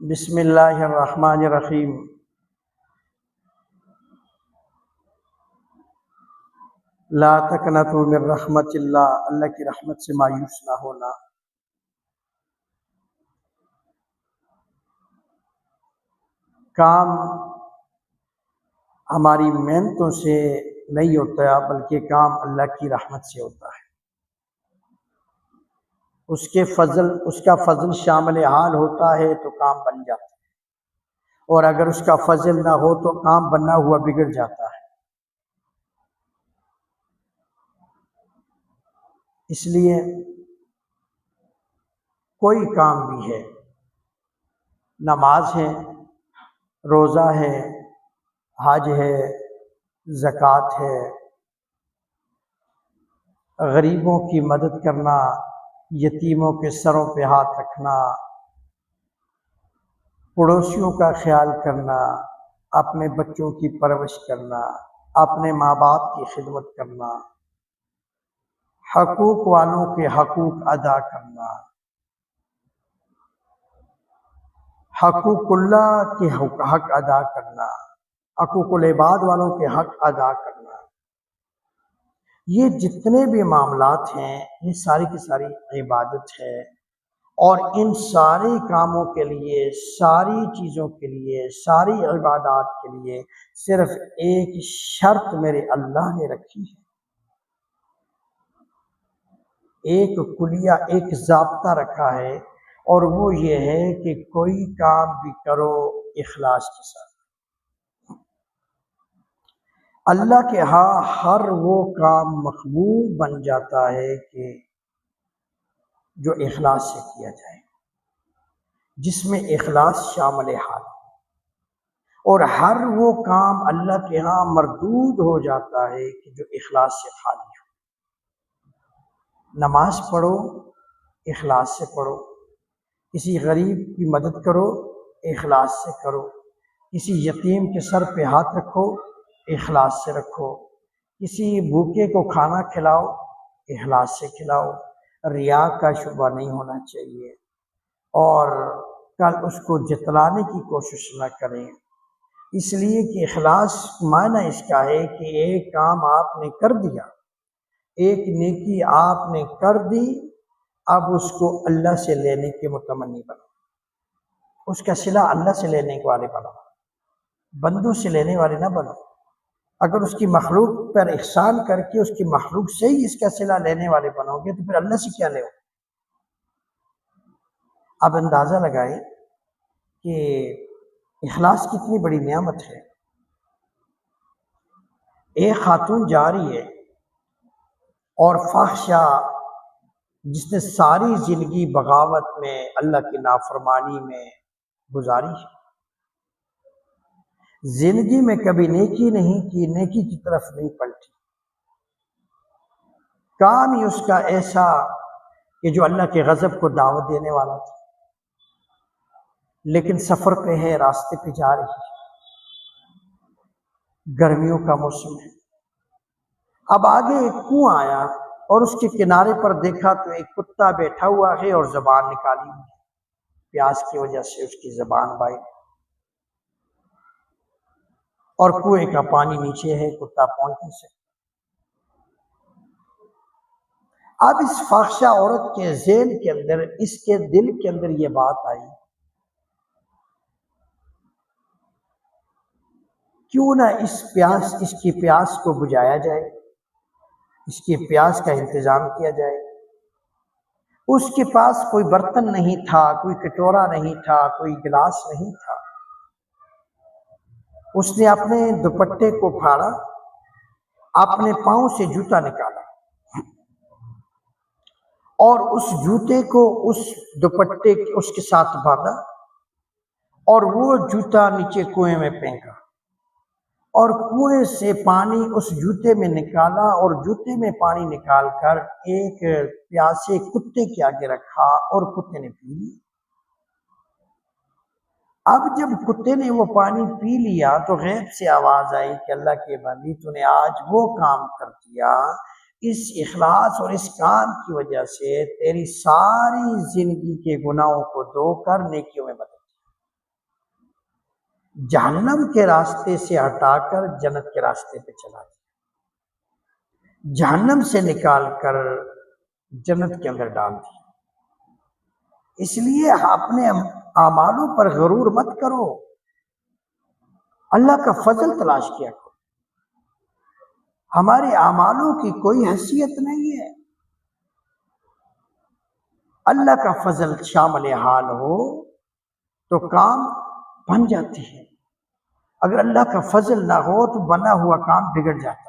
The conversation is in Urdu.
بسم اللہ الرحمن الرحیم۔ لا تقنطوا من رحمت اللہ، اللہ کی رحمت سے مایوس نہ ہونا۔ کام ہماری محنتوں سے نہیں ہوتا بلکہ کام اللہ کی رحمت سے ہوتا ہے۔ اس کا فضل شامل حال ہوتا ہے تو کام بن جاتا ہے، اور اگر اس کا فضل نہ ہو تو کام بنا ہوا بگڑ جاتا ہے۔ اس لیے کوئی کام بھی ہے، نماز ہے، روزہ ہے، حج ہے، زکوٰۃ ہے، غریبوں کی مدد کرنا، یتیموں کے سروں پہ ہاتھ رکھنا، پڑوسیوں کا خیال کرنا، اپنے بچوں کی پرورش کرنا، اپنے ماں باپ کی خدمت کرنا، حقوق والوں کے حقوق ادا کرنا، حقوق اللہ کے حق ادا کرنا، حقوق العباد والوں کے حق ادا کرنا، یہ جتنے بھی معاملات ہیں یہ ساری کی ساری عبادت ہے۔ اور ان سارے کاموں کے لیے، ساری چیزوں کے لیے، ساری عبادات کے لیے صرف ایک شرط میرے اللہ نے رکھی ہے، ایک کلیہ، ایک ضابطہ رکھا ہے، اور وہ یہ ہے کہ کوئی کام بھی کرو اخلاص کے ساتھ۔ اللہ کے ہاں ہر وہ کام مقبول بن جاتا ہے کہ جو اخلاص سے کیا جائے، جس میں اخلاص شامل حال، اور ہر وہ کام اللہ کے ہاں مردود ہو جاتا ہے کہ جو اخلاص سے خالی ہو۔ نماز پڑھو اخلاص سے پڑھو، کسی غریب کی مدد کرو اخلاص سے کرو، کسی یتیم کے سر پہ ہاتھ رکھو اخلاص سے رکھو، کسی بھوکے کو کھانا کھلاؤ اخلاص سے کھلاؤ، ریا کا شبہ نہیں ہونا چاہیے، اور کل اس کو جتلانے کی کوشش نہ کریں، اس لیے کہ اخلاص معنی اس کا ہے کہ ایک کام آپ نے کر دیا، ایک نیکی آپ نے کر دی، اب اس کو اللہ سے لینے کے متمنی بنو، اس کا صلہ اللہ سے لینے والے بنو، بندوں سے لینے والے نہ بنو۔ اگر اس کی مخلوق پر احسان کر کے اس کی مخلوق سے ہی اس کا صلہ لینے والے بنو گے تو پھر اللہ سے کیا لے؟ اب اندازہ لگائیں کہ اخلاص کتنی بڑی نعمت ہے۔ ایک خاتون جا رہی ہے اور فاحشہ، جس نے ساری زندگی بغاوت میں، اللہ کی نافرمانی میں گزاری ہے، زندگی میں کبھی نیکی نہیں کی، نیکی کی طرف نہیں پلٹی، کام ہی اس کا ایسا کہ جو اللہ کے غضب کو دعوت دینے والا تھا، لیکن سفر پہ ہے، راستے پہ جا رہی ہے، گرمیوں کا موسم ہے، اب آگے ایک کنواں آیا اور اس کے کنارے پر دیکھا تو ایک کتا بیٹھا ہوا ہے اور زبان نکالی ہوئی ہے، پیاس کی وجہ سے اس کی زبان بائی، اور کنویں کا پانی نیچے ہے، کتا پہنچ نہیں سکتا۔ اب اس فاحشہ عورت کے ذہن کے اندر، اس کے دل کے اندر یہ بات آئی، کیوں نہ اس کی پیاس کو بجھایا جائے، اس کی پیاس کا انتظام کیا جائے۔ اس کے پاس کوئی برتن نہیں تھا، کوئی کٹورا نہیں تھا، کوئی گلاس نہیں تھا، اس نے اپنے دوپٹے کو پھاڑا، اپنے پاؤں سے جوتا نکالا، اور اس جوتے کو اس دوپٹے اس کے ساتھ باندھا، اور وہ جوتا نیچے کنویں میں پھینکا، اور کنویں سے پانی اس جوتے میں نکالا، اور جوتے میں پانی نکال کر ایک پیاسے کتے کے آگے رکھا، اور کتے نے پی لیا۔ اب جب کتے نے وہ پانی پی لیا تو غیب سے آواز آئی کہ اللہ کے بندی، تو نے آج وہ کام کر دیا، اس اخلاص اور اس کام کی وجہ سے تیری ساری زندگی کے گناہوں کو دھو کر نیکیوں میں بدل دیا۔ جہنم کے راستے سے ہٹا کر جنت کے راستے پہ چلا دیا، جہنم سے نکال کر جنت کے اندر ڈال دیا۔ اس لیے اپنے اعمالوں پر غرور مت کرو، اللہ کا فضل تلاش کیا کرو۔ ہمارے اعمالوں کی کوئی حیثیت نہیں ہے، اللہ کا فضل شامل حال ہو تو کام بن جاتے ہیں، اگر اللہ کا فضل نہ ہو تو بنا ہوا کام بگڑ جاتا ہے۔